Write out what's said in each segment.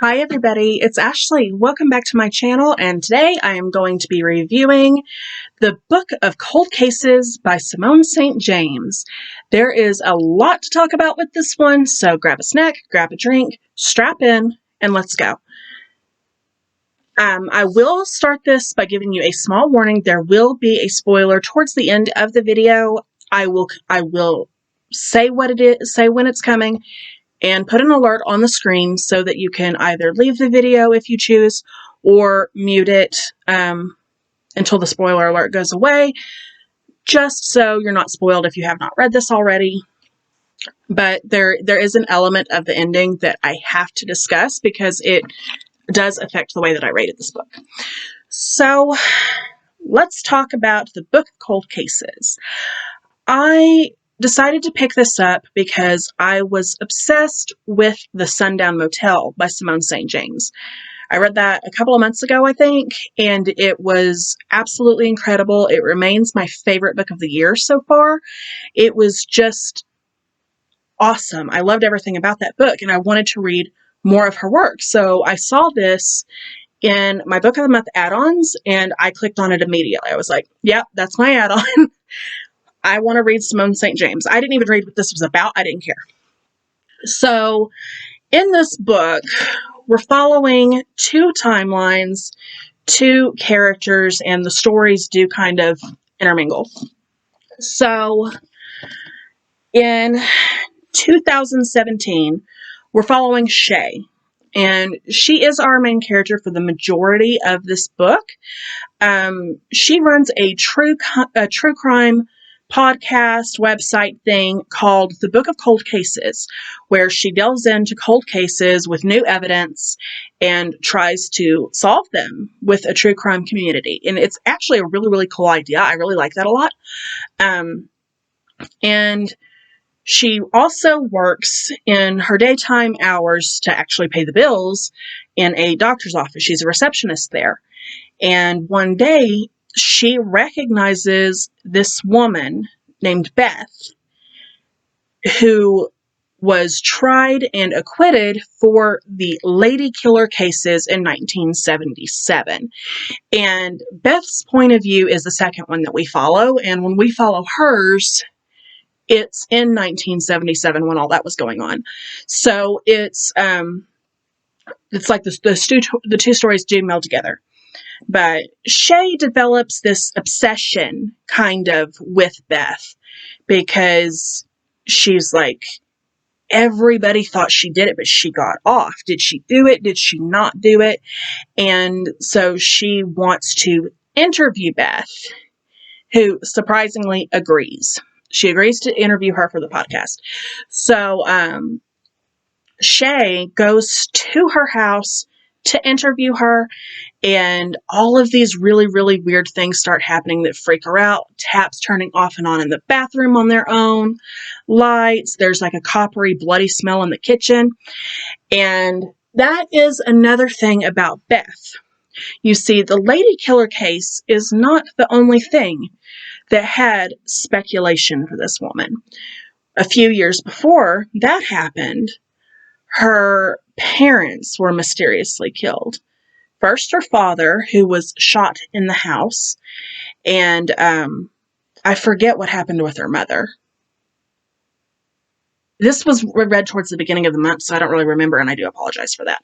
Hi everybody, it's Ashley. Welcome back to my channel, and today I am going to be reviewing the Book of Cold Cases by Simone St. James. There is a lot to talk about with this one, so grab a snack, grab a drink, strap in, and let's go. I will start this by giving you a small warning. There will be a spoiler towards the end of the video. I will say what it is, say when it's coming, and put an alert on the screen so that you can either leave the video if you choose or mute it until the spoiler alert goes away, just so you're not spoiled if you have not read this already. But there is an element of the ending that I have to discuss because it does affect the way that I rated this book. So let's talk about the Book of Cold Cases. I decided to pick this up because I was obsessed with The Sundown Motel by Simone St. James. I read that a couple of months ago, I think, and it was absolutely incredible. It remains my favorite book of the year so far. It was just awesome. I loved everything about that book, and I wanted to read more of her work. So I saw this in my Book of the Month add-ons, and I clicked on it immediately. I was like, yep, that's my add-on. I want to read Simone St. James. I didn't even read what this was about. I didn't care. So in this book, we're following two timelines, two characters, and the stories do kind of intermingle. So in 2017, we're following Shay, and she is our main character for the majority of this book. She runs a true crime podcast website thing called The Book of Cold Cases, where she delves into cold cases with new evidence and tries to solve them with a true crime community. And it's actually a really, really cool idea. I really like that a lot. And she also works in her daytime hours to actually pay the bills in a doctor's office. She's a receptionist there. And one day, she recognizes this woman named Beth, who was tried and acquitted for the lady killer cases in 1977. And Beth's point of view is the second one that we follow, and when we follow hers, it's in 1977 when all that was going on. So it's like the two stories do meld together. But Shay develops this obsession kind of with Beth because she's like, everybody thought she did it, but she got off. Did she do it? Did she not do it? And so she wants to interview Beth, who surprisingly agrees. She agrees to interview her for the podcast. So Shay goes to her house to interview her, and all of these really, really weird things start happening that freak her out. Taps turning off and on in the bathroom on their own. Lights. There's like a coppery, bloody smell in the kitchen. And that is another thing about Beth. You see, the lady killer case is not the only thing that had speculation for this woman. A few years before that happened, her parents were mysteriously killed. First, her father, who was shot in the house, and I forget what happened with her mother. This was read towards the beginning of the month, so I don't really remember, and I do apologize for that.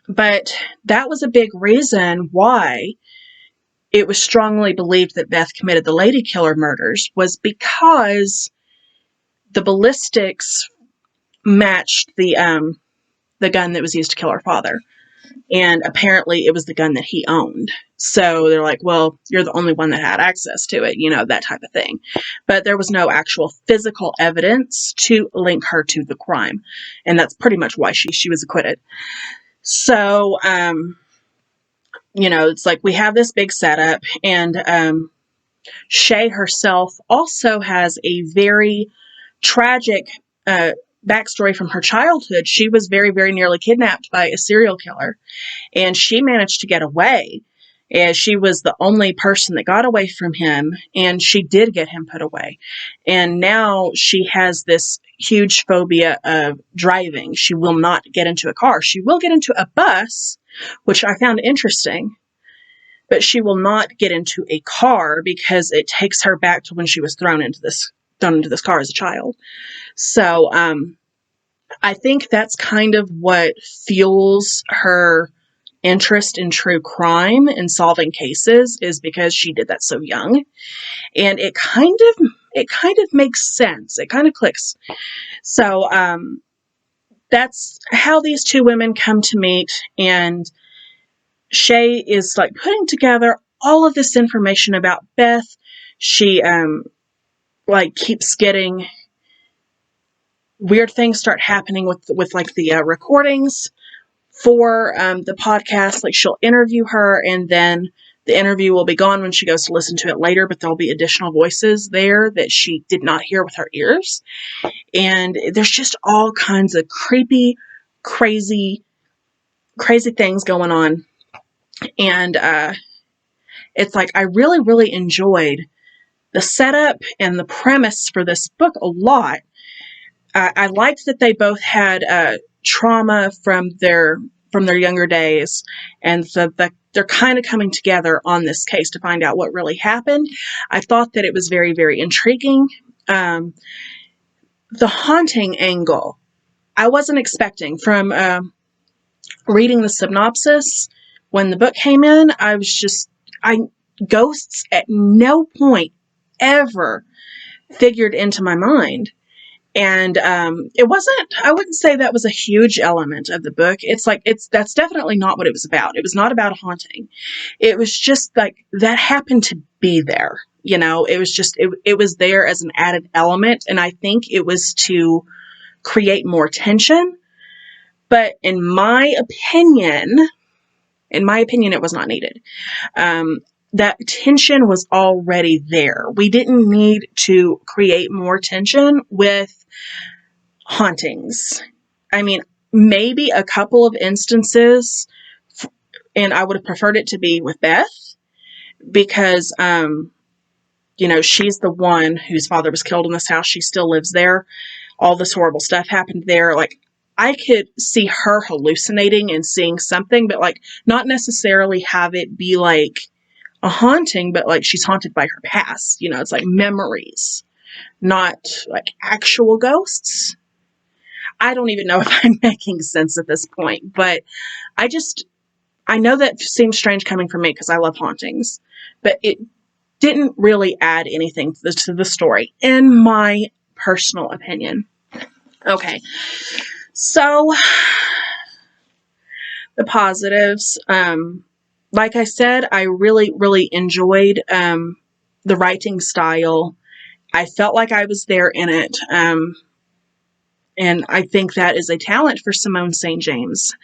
But that was a big reason why it was strongly believed that Beth committed the lady killer murders, was because the ballistics matched the gun that was used to kill her father. And apparently it was the gun that he owned. So they're like, well, you're the only one that had access to it, you know, that type of thing. But there was no actual physical evidence to link her to the crime. And that's pretty much why she was acquitted. So, you know, it's like we have this big setup, and Shay herself also has a very tragic backstory from her childhood. She was very, very nearly kidnapped by a serial killer, and she managed to get away. And she was the only person that got away from him, and she did get him put away. And now she has this huge phobia of driving. She will not get into a car. She will get into a bus, which I found interesting, but she will not get into a car because it takes her back to when she was thrown into this car as a child. So, I think that's kind of what fuels her interest in true crime and solving cases, is because she did that so young. And it kind of makes sense. It kind of clicks. So, that's how these two women come to meet, and Shay is like putting together all of this information about Beth. She like keeps getting weird things start happening with like the recordings for the podcast. Like, she'll interview her, and then the interview will be gone when she goes to listen to it later, but there'll be additional voices there that she did not hear with her ears. And there's just all kinds of creepy, crazy things going on. And it's like, I really, really enjoyed the setup and the premise for this book a lot. I liked that they both had trauma from their younger days, and so that they're kind of coming together on this case to find out what really happened. I thought that it was very, very intriguing. The haunting angle, I wasn't expecting. From reading the synopsis when the book came in, ghosts at no point ever figured into my mind. And it wasn't, I wouldn't say that was a huge element of the book. That's definitely not what it was about. It was not about a haunting. It was just like, that happened to be there. It was just, it was there as an added element. And I think it was to create more tension. But in my opinion, it was not needed. That tension was already there. We didn't need to create more tension with hauntings. I mean, maybe a couple of instances, and I would have preferred it to be with Beth, because, she's the one whose father was killed in this house. She still lives there. All this horrible stuff happened there. Like, I could see her hallucinating and seeing something, but like, not necessarily have it be like a haunting, but like she's haunted by her past. It's like memories, not like actual ghosts. I don't even know if I'm making sense at this point, but I know that seems strange coming from me because I love hauntings, but it didn't really add anything to the story, in my personal opinion. Okay, so the positives. Like I said, I really, really enjoyed the writing style. I felt like I was there in it. And I think that is a talent for Simone St. James.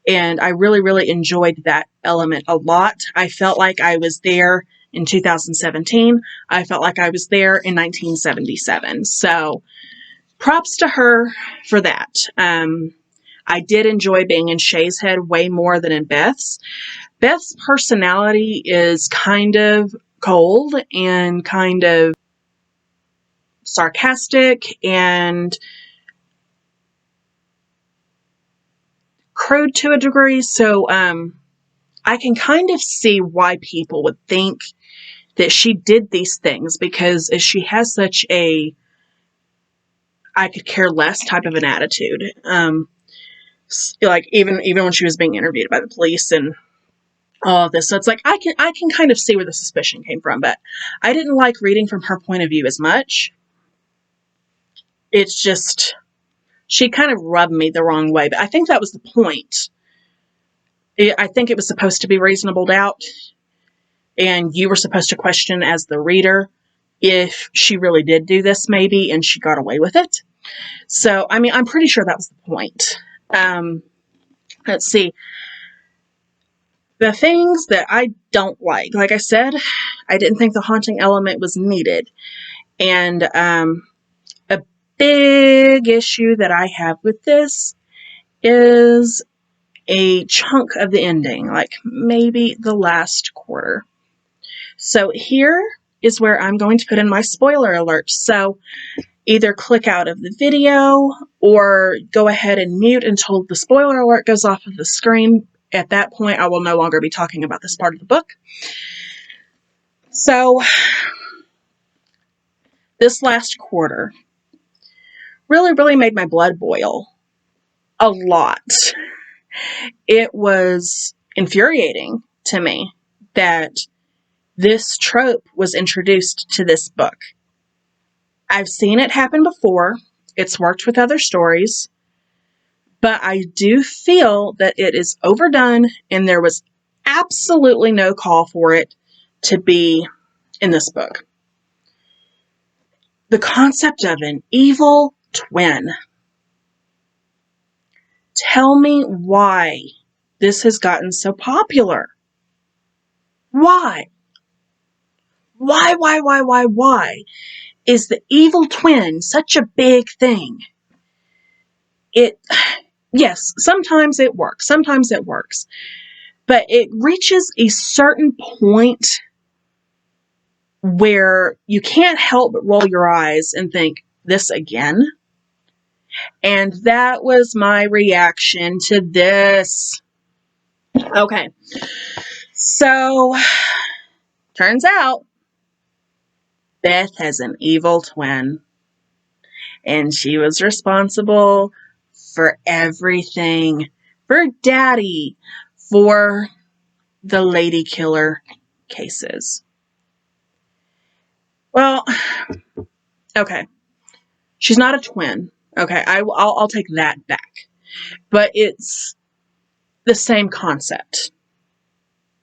And I really, really enjoyed that element a lot. I felt like I was there in 2017. I felt like I was there in 1977. So props to her for that. I did enjoy being in Shay's head way more than in Beth's. Beth's personality is kind of cold and kind of sarcastic and crude to a degree. So I can kind of see why people would think that she did these things, because she has such a I could care less type of an attitude. Like even when she was being interviewed by the police and all of this. So it's like, I can kind of see where the suspicion came from, but I didn't like reading from her point of view as much. It's just, she kind of rubbed me the wrong way, but I think that was the point. I think it was supposed to be reasonable doubt, and you were supposed to question as the reader if she really did do this maybe, and she got away with it. So, I mean, I'm pretty sure that was the point. Let's see. The things that I don't like I said, I didn't think the haunting element was needed. And a big issue that I have with this is a chunk of the ending, like maybe the last quarter. So here is where I'm going to put in my spoiler alert. So either click out of the video or go ahead and mute until the spoiler alert goes off of the screen. At that point, I will no longer be talking about this part of the book. So, this last quarter really, really made my blood boil a lot. It was infuriating to me that this trope was introduced to this book. I've seen it happen before. It's worked with other stories. But I do feel that it is overdone and there was absolutely no call for it to be in this book. The concept of an evil twin. Tell me why this has gotten so popular. Why? Why is the evil twin such a big thing? Yes, sometimes it works. But it reaches a certain point where you can't help but roll your eyes and think, this again? And that was my reaction to this. Okay. So, turns out, Beth has an evil twin. And she was responsible for everything. For Daddy. For the lady killer cases. Well, okay. She's not a twin. Okay, I'll take that back. But it's the same concept.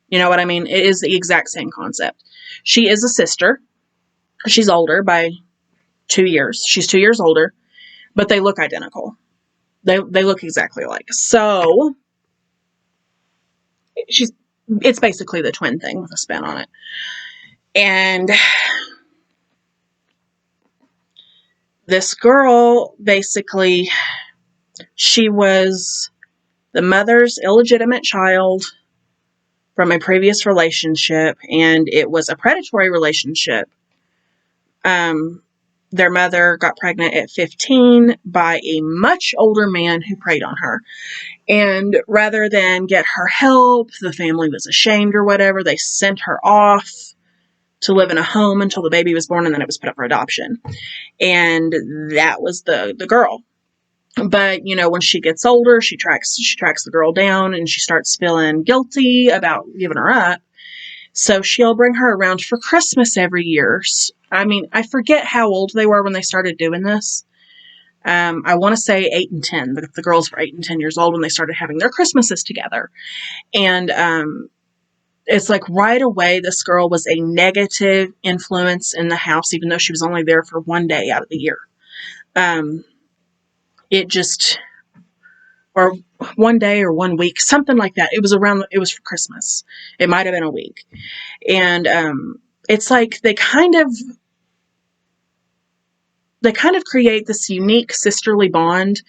You know what I mean? It is the exact same concept. She is a sister. She's older by 2 years. She's 2 years older, but they look identical. They look exactly alike. So it's basically the twin thing with a spin on it. And this girl, basically, she was the mother's illegitimate child from a previous relationship, and it was a predatory relationship. Their mother got pregnant at 15 by a much older man who preyed on her. And rather than get her help, the family was ashamed or whatever, they sent her off to live in a home until the baby was born, and then it was put up for adoption. And that was the girl. But, when she gets older, she tracks the girl down, and she starts feeling guilty about giving her up. So she'll bring her around for Christmas every year. I forget how old they were when they started doing this. I want to say 8 and 10. The girls were 8 and 10 years old when they started having their Christmases together. And it's like right away, this girl was a negative influence in the house, even though she was only there for 1 day out of the year. Or 1 day or 1 week, something like that. It was for Christmas. It might have been a week. And it's like they kind of create this unique sisterly bond.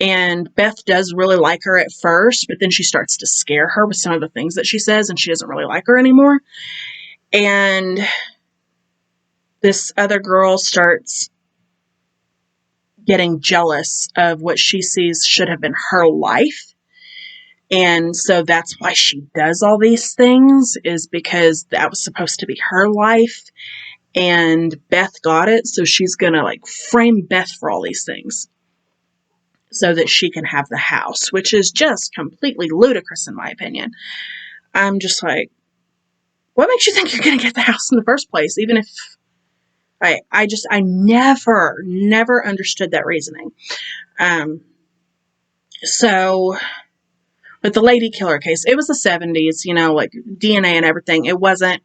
And Beth does really like her at first, but then she starts to scare her with some of the things that she says, and she doesn't really like her anymore. And this other girl starts getting jealous of what she sees should have been her life. And so that's why she does all these things, is because that was supposed to be her life. And Beth got it, so she's going to frame Beth for all these things so that she can have the house, which is just completely ludicrous in my opinion. I'm just like, what makes you think you're going to get the house in the first place? Even if I never understood that reasoning. So with the lady killer case, it was the 70s, DNA and everything. It wasn't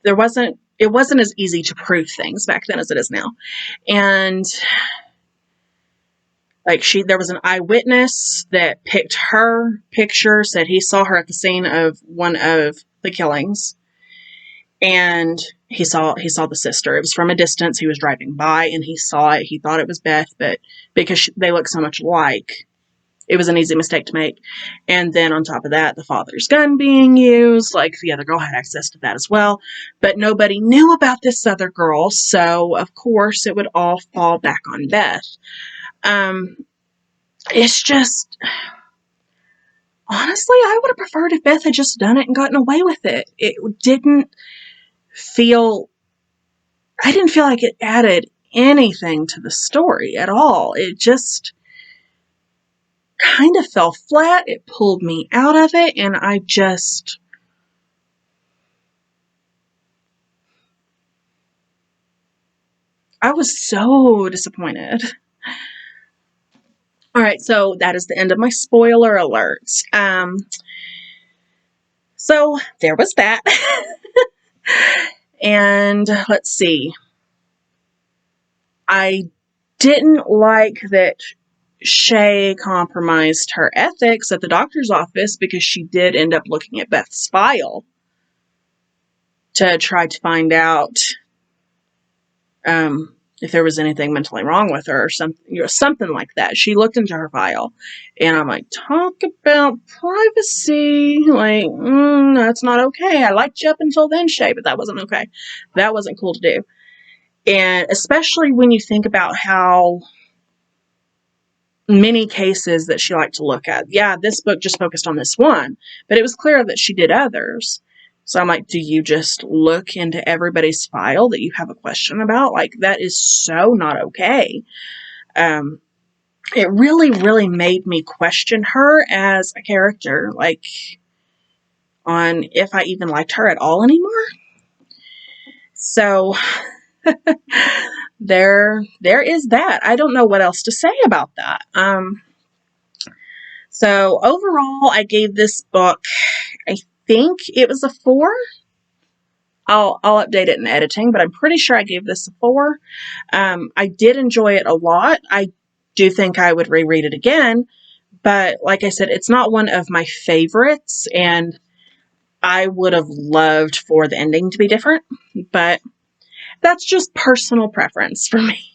as easy to prove things back then as it is now. And there was an eyewitness that picked her picture, said he saw her at the scene of one of the killings. And he saw the sister. It was from a distance. He was driving by and he saw it. He thought it was Beth, but because they look so much alike, It was an easy mistake to make. And then on top of that, the father's gun being used, like the other girl had access to that as well. But nobody knew about this other girl, so of course it would all fall back on Beth. It's just, honestly, I would have preferred if Beth had just done it and gotten away with it. It didn't feel, I didn't feel like it added anything to the story at all. It just kind of fell flat. It pulled me out of it, and I was so disappointed. Alright, so that is the end of my spoiler alerts. So there was that. And let's see. I didn't like that Shay compromised her ethics at the doctor's office because she did end up looking at Beth's file to try to find out if there was anything mentally wrong with her or something like that. She looked into her file, and I'm like, talk about privacy. Like, that's not okay. I liked you up until then, Shay, but that wasn't okay. That wasn't cool to do. And especially when you think about how many cases that she liked to look at. Yeah, this book just focused on this one, but it was clear that she did others. So I'm like, do you just look into everybody's file that you have a question about? Like, that is so not okay. It really, really made me question her as a character, like, on if I even liked her at all anymore. So there is that. I don't know what else to say about that. So overall, I gave this book, I think it was a 4. I'll update it in editing, but I'm pretty sure I gave this a 4. I did enjoy it a lot. I do think I would reread it again, but like I said, it's not one of my favorites, and I would have loved for the ending to be different, but that's just personal preference for me.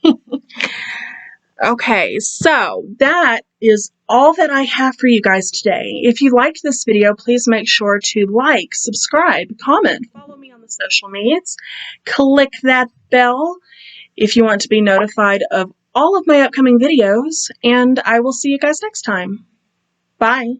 Okay, so that is all that I have for you guys today. If you liked this video, please make sure to like, subscribe, comment, follow me on the social medias, click that bell if you want to be notified of all of my upcoming videos, and I will see you guys next time. Bye.